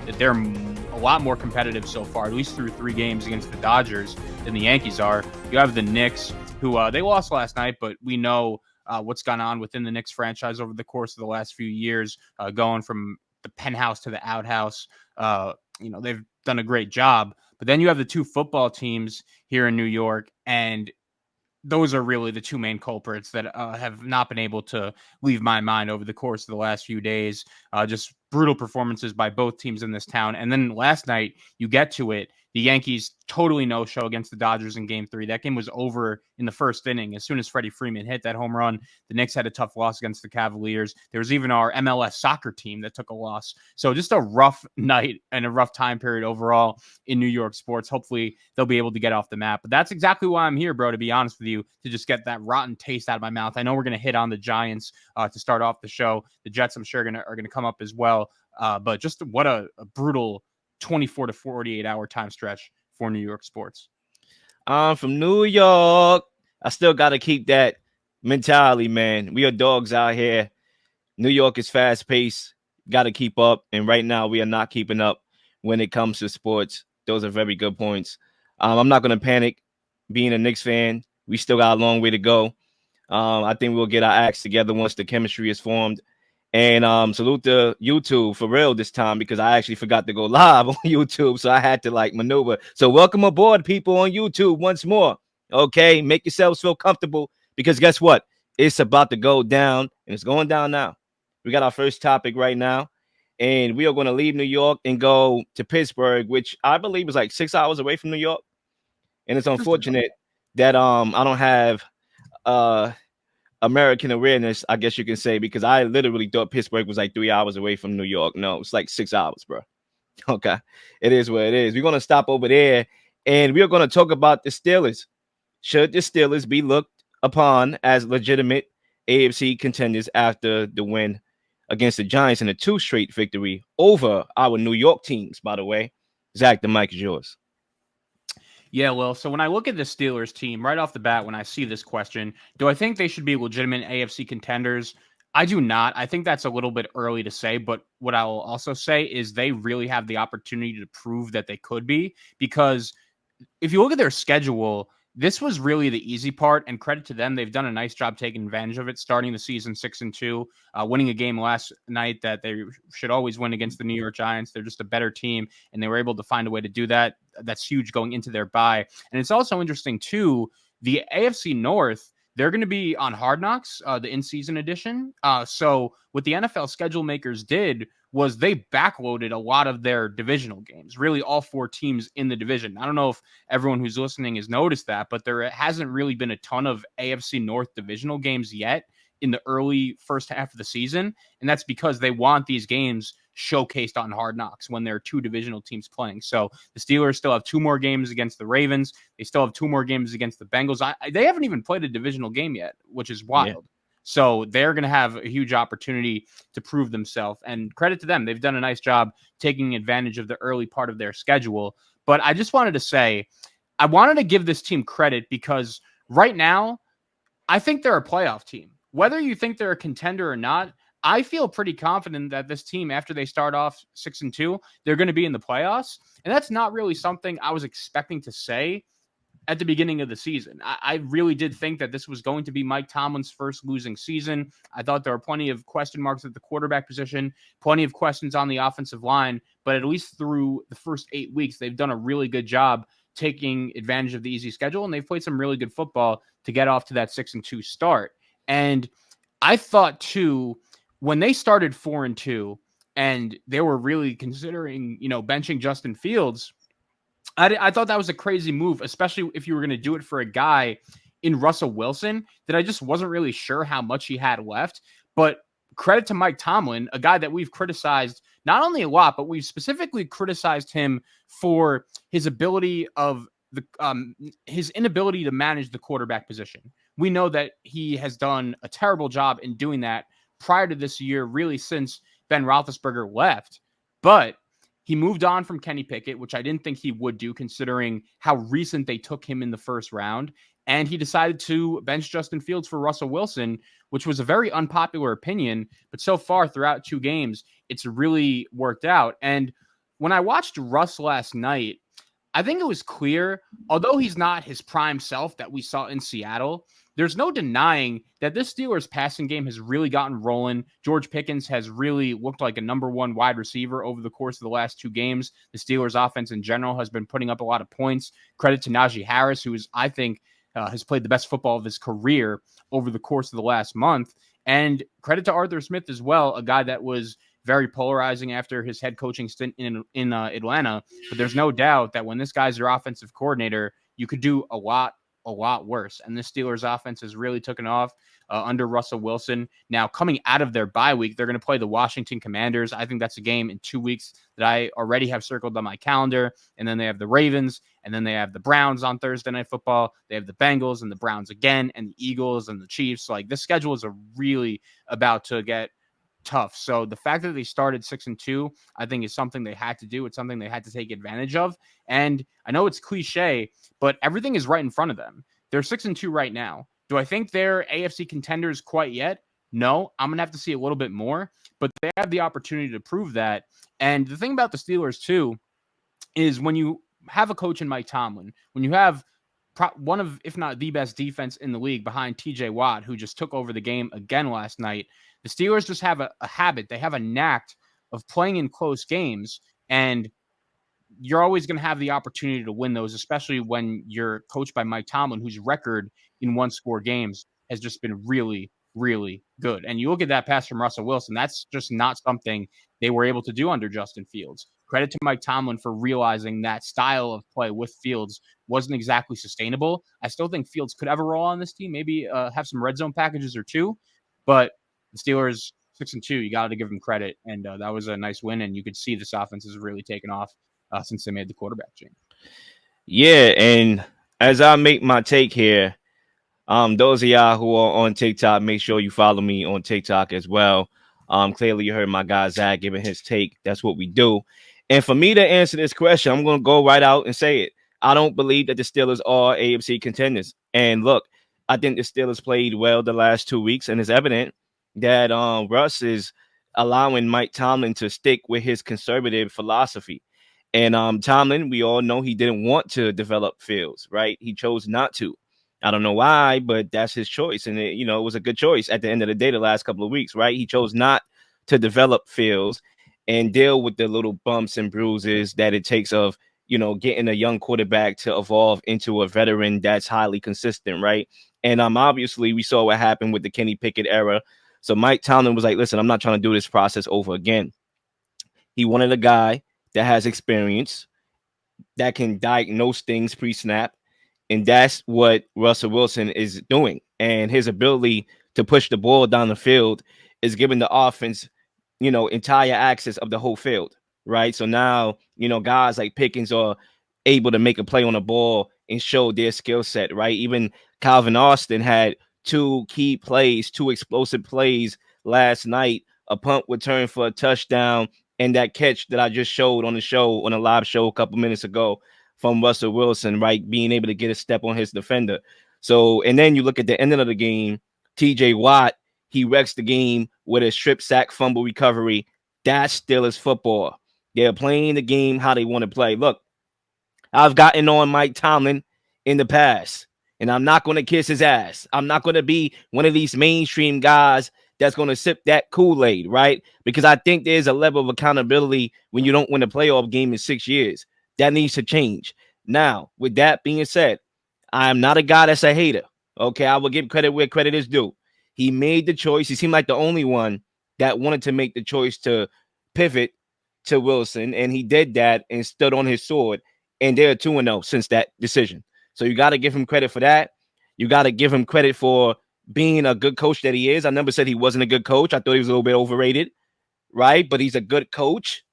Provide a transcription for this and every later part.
that they're a lot more competitive so far, at least through 3 games against the Dodgers, than the Yankees are. You have the Knicks, who they lost last night, but we know what's gone on within the Knicks franchise over the course of the last few years, going from the penthouse to the outhouse. They've done a great job. But then you have the 2 football teams here in New York, and those are really the 2 main culprits that have not been able to leave my mind over the course of the last few days. Just brutal performances by both teams in this town. And then last night, you get to it. The Yankees totally no-show against the Dodgers in Game 3. That game was over in the first inning. As soon as Freddie Freeman hit that home run, the Knicks had a tough loss against the Cavaliers. There was even our MLS soccer team that took a loss. So just a rough night and a rough time period overall in New York sports. Hopefully, they'll be able to get off the map. But that's exactly why I'm here, bro, to be honest with you, to just get that rotten taste out of my mouth. I know we're going to hit on the Giants to start off the show. The Jets, I'm sure, are going to come up as well. But just what a brutal 24 to 48 hour time stretch for New York sports. I'm from New York. I still got to keep that mentality, man. We are dogs out here. New York is fast paced. Got to keep up. And right now we are not keeping up when it comes to sports. Those are very good points. I'm not going to panic being a Knicks fan. We still got a long way to go. I think we'll get our acts together once the chemistry is formed. And salute to YouTube for real this time, because I actually forgot to go live on YouTube. So I had to maneuver. So welcome aboard, people on YouTube once more. Okay, make yourselves feel comfortable, because guess what? It's about to go down, and it's going down now. We got our first topic right now, and we are going to leave New York and go to Pittsburgh, which I believe is 6 hours away from New York. And it's unfortunate that I don't have American awareness, I guess you can say, because I literally thought Pittsburgh was 3 hours away from New York. No, it's 6 hours, bro. Okay, it is what it is. We're going to stop over there, and we are going to talk about the Steelers. Should the Steelers be looked upon as legitimate AFC contenders after the win against the Giants in a 2 straight victory over our New York teams, by the way? Zach, the mic is yours. Yeah, well, so when I look at the Steelers team right off the bat, when I see this question, do I think they should be legitimate AFC contenders? I do not. I think that's a little bit early to say, but what I will also say is they really have the opportunity to prove that they could be, because if you look at their schedule, this was really the easy part, and credit to them. They've done a nice job taking advantage of it, starting the season 6-2, winning a game last night that they should always win against the New York Giants. They're just a better team, and they were able to find a way to do that. That's huge going into their bye. And it's also interesting, too, the AFC North, they're going to be on Hard Knocks, the in-season edition. So what the NFL schedule makers did was they backloaded a lot of their divisional games, really all 4 teams in the division. I don't know if everyone who's listening has noticed that, but there hasn't really been a ton of AFC North divisional games yet in the early first half of the season. And that's because they want these games showcased on Hard Knocks when there are 2 divisional teams playing. So the Steelers still have 2 more games against the Ravens. They still have 2 more games against the Bengals. They haven't even played a divisional game yet, which is wild. Yeah. So they're going to have a huge opportunity to prove themselves, and credit to them. They've done a nice job taking advantage of the early part of their schedule. But I just wanted to say, I wanted to give this team credit because right now, I think they're a playoff team. Whether you think they're a contender or not, I feel pretty confident that this team, after they start off 6-2, they're going to be in the playoffs. And that's not really something I was expecting to say at the beginning of the season. I really did think that this was going to be Mike Tomlin's first losing season. I thought there were plenty of question marks at the quarterback position, plenty of questions on the offensive line, but at least through the first 8 weeks, they've done a really good job taking advantage of the easy schedule, and they've played some really good football to get off to that 6-2 start. And I thought, too, when they started 4-2 and they were really considering, benching Justin Fields, I thought that was a crazy move, especially if you were going to do it for a guy in Russell Wilson that I just wasn't really sure how much he had left. But credit to Mike Tomlin, a guy that we've criticized not only a lot, but we've specifically criticized him for his ability of his inability to manage the quarterback position. We know that he has done a terrible job in doing that prior to this year, really since Ben Roethlisberger left. But he moved on from Kenny Pickett, which I didn't think he would do considering how recent they took him in the first round. And he decided to bench Justin Fields for Russell Wilson, which was a very unpopular opinion. But so far throughout 2 games, it's really worked out. And when I watched Russ last night, I think it was clear, although he's not his prime self that we saw in Seattle, there's no denying that this Steelers passing game has really gotten rolling. George Pickens has really looked like a number one wide receiver over the course of the last 2 games. The Steelers offense in general has been putting up a lot of points. Credit to Najee Harris, who is, I think, has played the best football of his career over the course of the last month. And credit to Arthur Smith as well, a guy that was very polarizing after his head coaching stint in Atlanta. But there's no doubt that when this guy's your offensive coordinator, you could do a lot worse. And this Steelers offense has really taken off under Russell Wilson. Now, coming out of their bye week, they're going to play the Washington Commanders. I think that's a game in 2 weeks that I already have circled on my calendar. And then they have the Ravens, and then they have the Browns on Thursday Night Football. They have the Bengals and the Browns again, and the Eagles and the Chiefs. Like, this schedule is really about to get tough. So the fact that they started 6-2, I think is something they had to do. It's something they had to take advantage of. And I know it's cliche, but everything is right in front of them. They're 6-2 right now. Do I think they're AFC contenders quite yet? No, I'm going to have to see a little bit more, but they have the opportunity to prove that. And the thing about the Steelers too, is when you have a coach in Mike Tomlin, when you have one of, if not the best defense in the league behind TJ Watt, who just took over the game again last night, the Steelers just have a habit. They have a knack of playing in close games, and you're always going to have the opportunity to win those, especially when you're coached by Mike Tomlin, whose record in one-score games has just been really, really good. And you look at that pass from Russell Wilson, that's just not something they were able to do under Justin Fields. Credit to Mike Tomlin for realizing that style of play with Fields wasn't exactly sustainable. I still think Fields could have a role on this team, maybe have some red zone packages or two, but the Steelers 6-2, you got to give them credit, and that was a nice win. And you could see this offense has really taken off since they made the quarterback change. Yeah, and as I make my take here, those of y'all who are on TikTok, make sure you follow me on TikTok as well. Clearly you heard my guy Zac giving his take. That's what we do. And for me to answer this question, I'm going to go right out and say it. I don't believe that the Steelers are AFC contenders. And look, I think the Steelers played well the last 2 weeks, and it's evident that Russ is allowing Mike Tomlin to stick with his conservative philosophy. And Tomlin, we all know he didn't want to develop Fields, right? He chose not to. I don't know why, but that's his choice. And, it was a good choice at the end of the day the last couple of weeks, right? He chose not to develop Fields and deal with the little bumps and bruises that it takes of, getting a young quarterback to evolve into a veteran that's highly consistent, right? And obviously we saw what happened with the Kenny Pickett era. So Mike Tomlin was like, listen, I'm not trying to do this process over again. He wanted a guy that has experience, that can diagnose things pre-snap. And that's what Russell Wilson is doing. And his ability to push the ball down the field is giving the offense, entire access of the whole field, right? So now, guys like Pickens are able to make a play on the ball and show their skill set, right? Even Calvin Austin had 2 key plays, 2 explosive plays last night, a punt return for a touchdown, and that catch that I just showed on a live show a couple minutes ago from Russell Wilson, right? Being able to get a step on his defender. So, and then you look at the end of the game, TJ Watt, he wrecks the game with a strip sack fumble recovery. That's still his football. They're playing the game how they want to play. Look, I've gotten on Mike Tomlin in the past, and I'm not going to kiss his ass. I'm not going to be one of these mainstream guys that's going to sip that Kool-Aid, right? Because I think there's a level of accountability when you don't win a playoff game in 6 years. That needs to change. Now, with that being said, I am not a guy that's a hater. Okay, I will give credit where credit is due. He made the choice. He seemed like the only one that wanted to make the choice to pivot to Wilson, and he did that and stood on his sword. And they're 2-0 since that decision. So you got to give him credit for that. You got to give him credit for being a good coach that he is. I never said he wasn't a good coach. I thought he was a little bit overrated, right? But he's a good coach,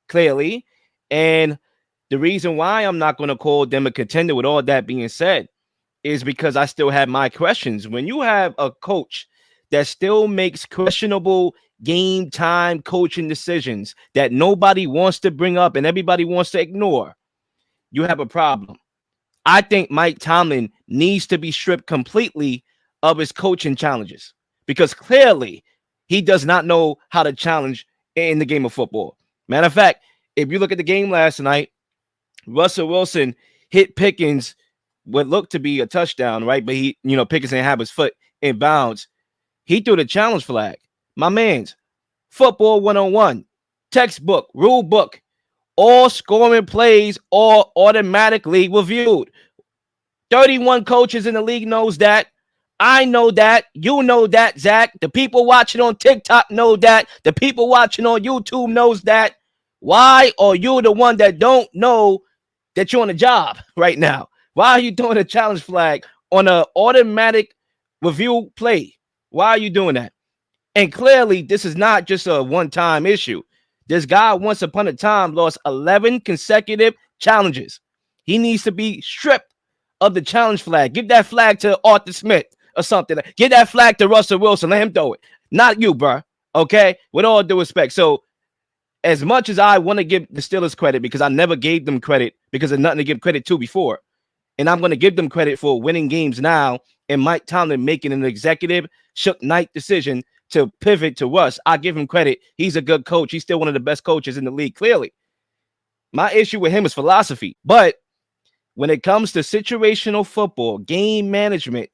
clearly. And the reason why I'm not going to call them a contender with all that being said is because I still have my questions. When you have a coach that still makes questionable game time coaching decisions that nobody wants to bring up and everybody wants to ignore, you have a problem. I think Mike Tomlin needs to be stripped completely of his coaching challenges because clearly he does not know how to challenge in the game of football. Matter of fact, If you look at the game last night, Russell Wilson hit Pickens what looked to be a touchdown, right? But he, Pickens didn't have his foot in bounds. He threw the challenge flag. My man's football 101, textbook, rule book, all scoring plays are automatically reviewed. 31 coaches in the league knows that. I know that. You know that, Zach. The people watching on TikTok know that. The people watching on YouTube knows that. Why are you the one that don't know that you're on a job right now? Why are you throwing a challenge flag on an automatic review play? Why are you doing that? And clearly, this is not just a one-time issue. This guy, once upon a time, lost 11 consecutive challenges. He needs to be stripped of the challenge flag. Give that flag to Arthur Smith or something. Give that flag to Russell Wilson. Let him throw it. Not you, bro. Okay? With all due respect. So, as much as I want to give the Steelers credit, because I never gave them credit because there's nothing to give credit to before, and I'm going to give them credit for winning games now and Mike Tomlin making an executive Shook Knight decision to pivot to Russ. I give him credit. He's a good coach. He's still one of the best coaches in the league, clearly. My issue with him is philosophy. But when it comes to situational football, game management,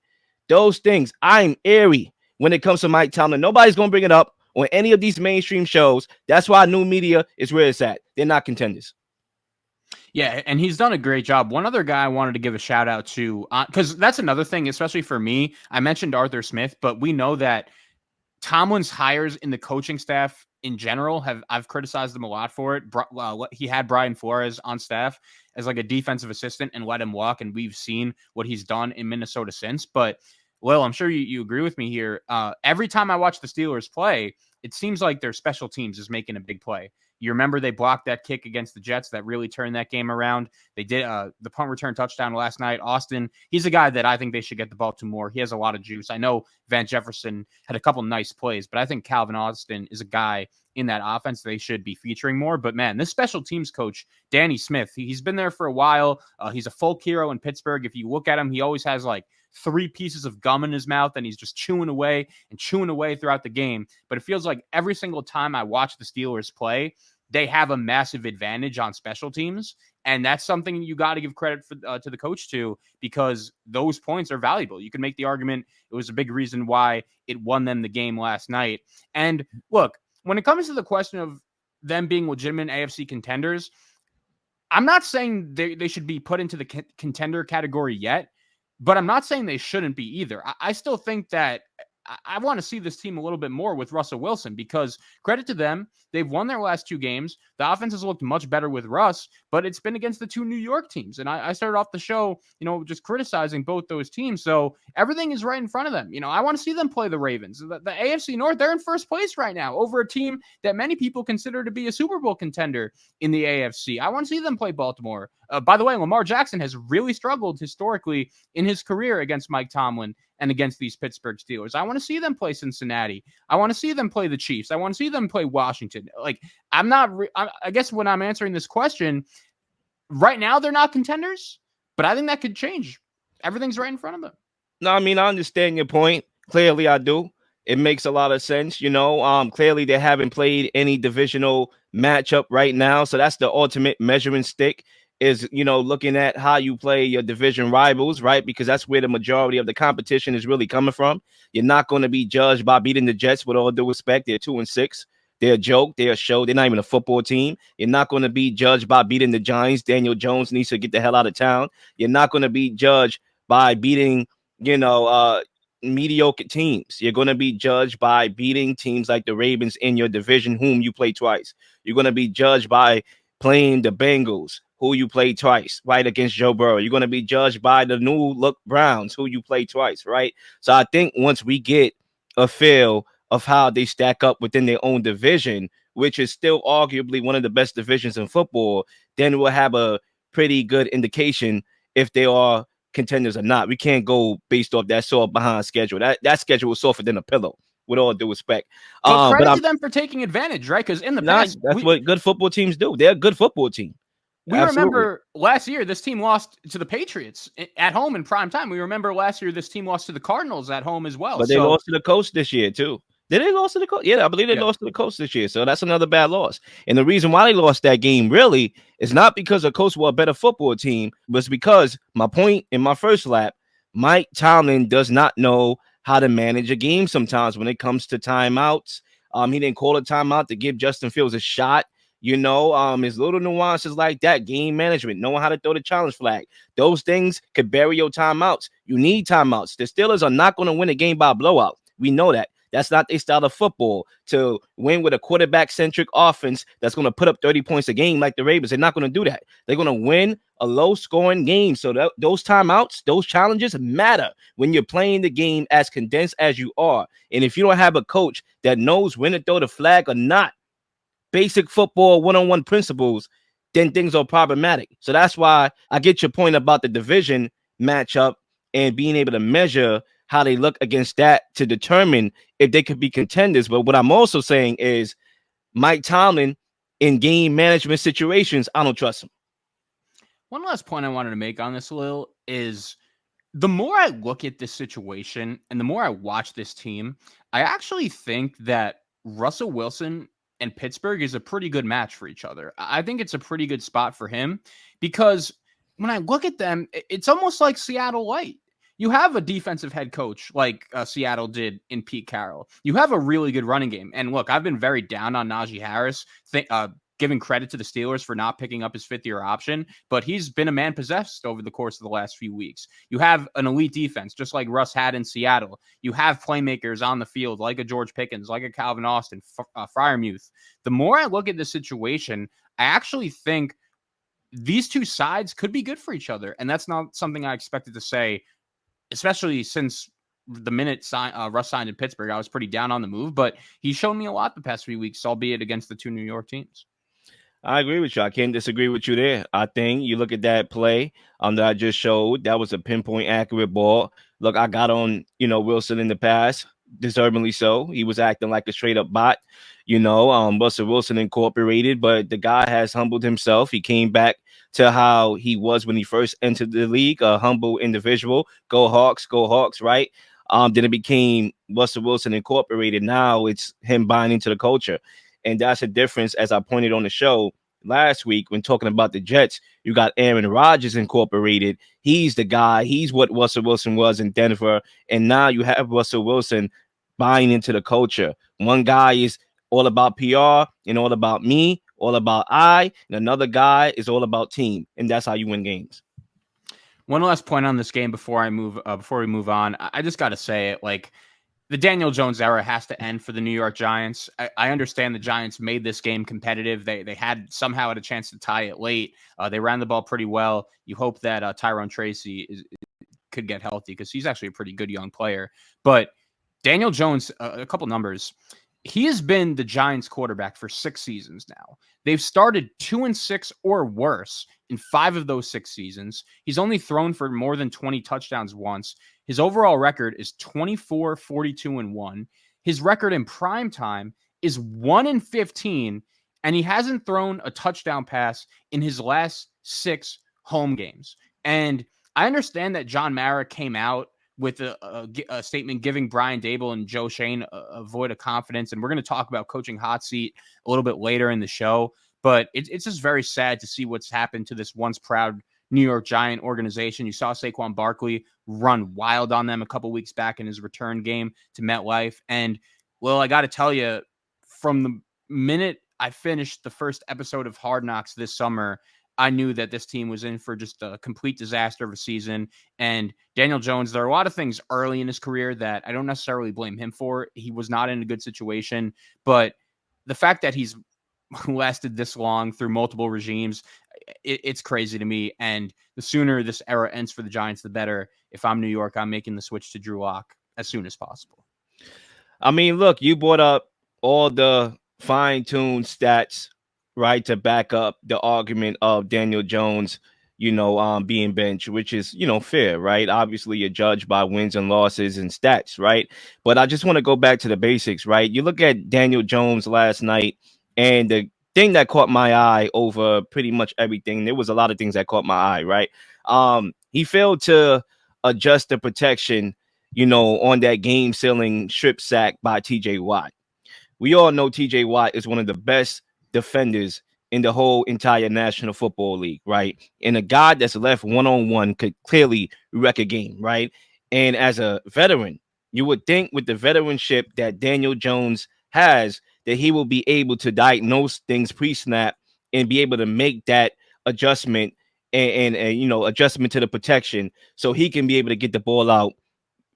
those things, I'm airy when it comes to Mike Tomlin. Nobody's going to bring it up on any of these mainstream shows. That's why new media is where it's at. They're not contenders. Yeah, and he's done a great job. One other guy I wanted to give a shout out to, because that's another thing, especially for me. I mentioned Arthur Smith, but we know that Tomlin's hires in the coaching staff in general I've criticized him a lot for it. He had Brian Flores on staff as like a defensive assistant and let him walk, and we've seen what he's done in Minnesota since. But well, I'm sure you agree with me here. Every time I watch the Steelers play, it seems like their special teams is making a big play. You remember they blocked that kick against the Jets that really turned that game around. They did the punt return touchdown last night. Austin, he's a guy that I think they should get the ball to more. He has a lot of juice. I know Van Jefferson had a couple nice plays, but I think Calvin Austin is a guy in that offense they should be featuring more. But man, this special teams coach, Danny Smith, he's been there for a while. He's a folk hero in Pittsburgh. If you look at him, he always has like 3 pieces of gum in his mouth and he's just chewing away throughout the game. But it feels like every single time I watch the Steelers play, they have a massive advantage on special teams. And that's something you got to give credit to the coach to, because those points are valuable. You can make the argument it was a big reason why it won them the game last night. And look, when it comes to the question of them being legitimate AFC contenders, I'm not saying they should be put into the contender category yet, but I'm not saying they shouldn't be either. I still think that I want to see this team a little bit more with Russell Wilson, because credit to them, they've won their last 2 games. The offense has looked much better with Russ, but it's been against the 2 New York teams. And I started off the show, just criticizing both those teams. So everything is right in front of them. I want to see them play the Ravens. The AFC North, they're in first place right now over a team that many people consider to be a Super Bowl contender in the AFC. I want to see them play Baltimore. By the way, Lamar Jackson has really struggled historically in his career against Mike Tomlin and against these Pittsburgh Steelers. I want to see them play Cincinnati. I want to see them play the Chiefs. I want to see them play Washington. Like, I guess when I'm answering this question, right now they're not contenders, but I think that could change. Everything's right in front of them. No, I mean, I understand your point. Clearly, I do. It makes a lot of sense. Clearly they haven't played any divisional matchup right now. So that's the ultimate measuring stick, is, looking at how you play your division rivals, right? Because that's where the majority of the competition is really coming from. You're not going to be judged by beating the Jets, with all due respect. They're 2-6. They're a joke. They're a show. They're not even a football team. You're not going to be judged by beating the Giants. Daniel Jones needs to get the hell out of town. You're not going to be judged by beating, mediocre teams. You're going to be judged by beating teams like the Ravens in your division, whom you play twice. You're going to be judged by playing the Bengals, who you play twice, right, against Joe Burrow. You're going to be judged by the new look Browns, who you play twice, right? So I think once we get a feel of how they stack up within their own division, which is still arguably one of the best divisions in football, then we'll have a pretty good indication if they are contenders or not. We can't go based off that soft behind schedule. That schedule was softer than a pillow, with all due respect. But credit to them for taking advantage, right? Because in the past, that's what good football teams do. They're a good football team. We remember last year, this team lost to the Patriots at home in prime time. We remember last year, this team lost to the Cardinals at home as well. But they lost to the coach this year, too. Did they lost to the Colts? Yeah, I believe they Yeah. lost to the Colts this year. So that's another bad loss. And the reason why they lost that game really is not because the Colts were a better football team, but it's because my point in my first lap, Mike Tomlin does not know how to manage a game sometimes when it comes to timeouts. He didn't call a timeout to give Justin Fields a shot. His little nuances like that, game management, knowing how to throw the challenge flag. Those things could bury your timeouts. You need timeouts. The Steelers are not going to win a game by a blowout. We know that. That's not their style of football, to win with a quarterback-centric offense that's going to put up 30 points a game like the Ravens. They're not going to do that. They're going to win a low-scoring game. So those timeouts, those challenges matter when you're playing the game as condensed as you are. And if you don't have a coach that knows when to throw the flag or not, basic football one-on-one principles, then things are problematic. So that's why I get your point about the division matchup and being able to measure how they look against that to determine if they could be contenders. But what I'm also saying is Mike Tomlin in game management situations, I don't trust him. One last point I wanted to make on this, Lil, is the more I look at this situation and the more I watch this team, I actually think that Russell Wilson and Pittsburgh is a pretty good match for each other. I think it's a pretty good spot for him because when I look at them, it's almost like Seattle light. You have a defensive head coach like Seattle did in Pete Carroll. You have a really good running game. And look, I've been very down on Najee Harris, giving credit to the Steelers for not picking up his fifth-year option, but he's been a man possessed over the course of the last few weeks. You have an elite defense, just like Russ had in Seattle. You have playmakers on the field, like a George Pickens, like a Calvin Austin, Freiermuth. The more I look at this situation, I actually think these two sides could be good for each other, and that's not something I expected to say, especially since the minute Russ signed in Pittsburgh. I was pretty down on the move, but he's shown me a lot the past few weeks, albeit against the two New York teams. I agree with you. I can't disagree with you there. I think you look at that play that I just showed. That was a pinpoint accurate ball. Look, I got on, Wilson in the past, deservingly so. He was acting like a straight up bot, Russell Wilson incorporated, but the guy has humbled himself. He came back to how he was when he first entered the league, a humble individual. Go Hawks, right? Then it became Russell Wilson incorporated. Now it's him buying into the culture. And that's a difference, as I pointed on the show last week when talking about the Jets. You got Aaron Rodgers incorporated. He's the guy. He's what Russell Wilson was in Denver. And now you have Russell Wilson buying into the culture. One guy is all about PR and all about me, all about I. And another guy is all about team. And that's how you win games. One last point on this game before we move on. I just got to say it, like, the Daniel Jones era has to end for the New York Giants. I understand the Giants made this game competitive. They had somehow had a chance to tie it late. They ran the ball pretty well. You hope that Tyrone Tracy could get healthy because he's actually a pretty good young player. But Daniel Jones, a couple numbers. He has been the Giants quarterback for 6 seasons now. They've started 2-6 or worse in 5 of those 6 seasons. He's only thrown for more than 20 touchdowns once. His overall record is 24, 42, and 1. His record in prime time is 1-15, and he hasn't thrown a touchdown pass in his last 6 home games. And I understand that John Mara came out with a statement giving Brian Dable and Joe Shane a vote of confidence. And we're going to talk about coaching hot seat a little bit later in the show. But it's just very sad to see what's happened to this once proud New York Giant organization. You saw Saquon Barkley run wild on them a couple weeks back in his return game to MetLife. And, well, I got to tell you, from the minute I finished the first episode of Hard Knocks this summer, I knew that this team was in for just a complete disaster of a season. And Daniel Jones, there are a lot of things early in his career that I don't necessarily blame him for. He was not in a good situation, but the fact that he's lasted this long through multiple regimes, it's crazy to me. And the sooner this era ends for the Giants, the better. If I'm New York, I'm making the switch to Drew Lock as soon as possible. I mean, look, you brought up all the fine-tuned stats, right, to back up the argument of Daniel Jones, being benched, which is, fair, right? Obviously, you're judged by wins and losses and stats, right? But I just want to go back to the basics, right? You look at Daniel Jones last night, and the thing that caught my eye over pretty much everything, there was a lot of things that caught my eye, right? He failed to adjust the protection on that game-sealing strip sack by TJ Watt. We all know TJ Watt is one of the best defenders in the whole entire National Football League, right? And a guy that's left one-on-one could clearly wreck a game, right? And as a veteran, you would think with the veteranship that Daniel Jones has, that he will be able to diagnose things pre-snap and be able to make that adjustment and adjustment to the protection so he can be able to get the ball out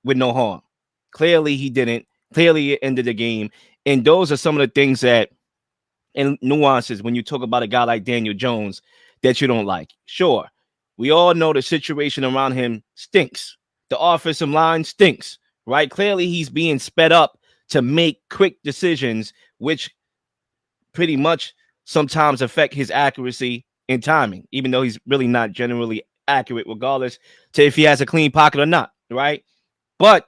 with no harm. Clearly, he didn't. Clearly, it ended the game. And those are some of the things that and nuances when you talk about a guy like Daniel Jones that you don't like. Sure, we all know the situation around him stinks. The offensive line stinks, right? Clearly, he's being sped up to make quick decisions, which pretty much sometimes affect his accuracy and timing, even though he's really not generally accurate, regardless to if he has a clean pocket or not, right? But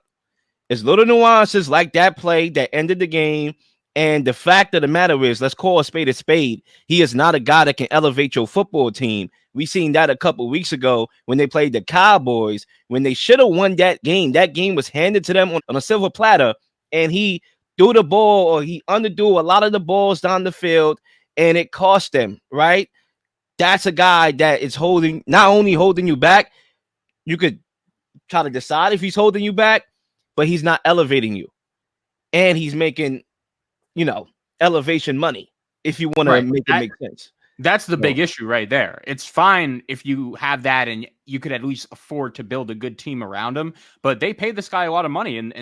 it's little nuances like that play that ended the game. And the fact of the matter is, let's call a spade a spade. He is not a guy that can elevate your football team. We seen that a couple weeks ago when they played the Cowboys, when they should have won that game. That game was handed to them on a silver platter, and he threw the ball, or he underthrew a lot of the balls down the field, and it cost them, right? That's a guy that is not only holding you back, you could try to decide if he's holding you back, but he's not elevating you. And he's making, elevation money, if you want to make it make sense. That's the big issue right there. It's fine if you have that and you could at least afford to build a good team around him, but they paid this guy a lot of money, and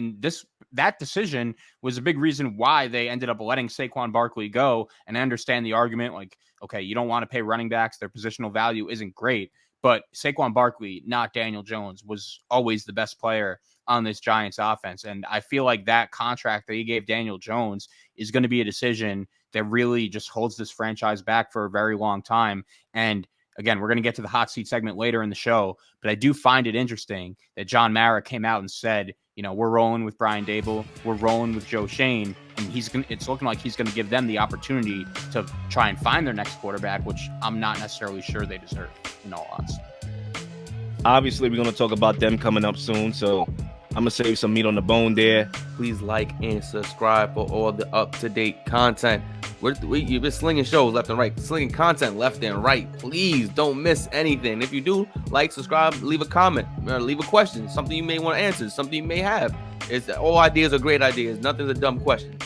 that decision was a big reason why they ended up letting Saquon Barkley go. And I understand the argument, like, okay, you don't want to pay running backs, their positional value isn't great, but Saquon Barkley, not Daniel Jones, was always the best player on this Giants offense. And I feel like that contract that he gave Daniel Jones is going to be a decision that really just holds this franchise back for a very long time. And again, we're going to get to the hot seat segment later in the show, but I do find it interesting that John Mara came out and said, we're rolling with Brian Dable, we're rolling with Joe Shane, and it's looking like he's going to give them the opportunity to try and find their next quarterback, which I'm not necessarily sure they deserve, in all honesty. Obviously, we're going to talk about them coming up soon, so I'm going to save some meat on the bone there. Please like and subscribe for all the up-to-date content. You've been slinging shows left and right, slinging content left and right. Please don't miss anything. If you do, like, subscribe, leave a comment, leave a question, something you may want to answer, something you may have. All ideas are great ideas. Nothing's a dumb question.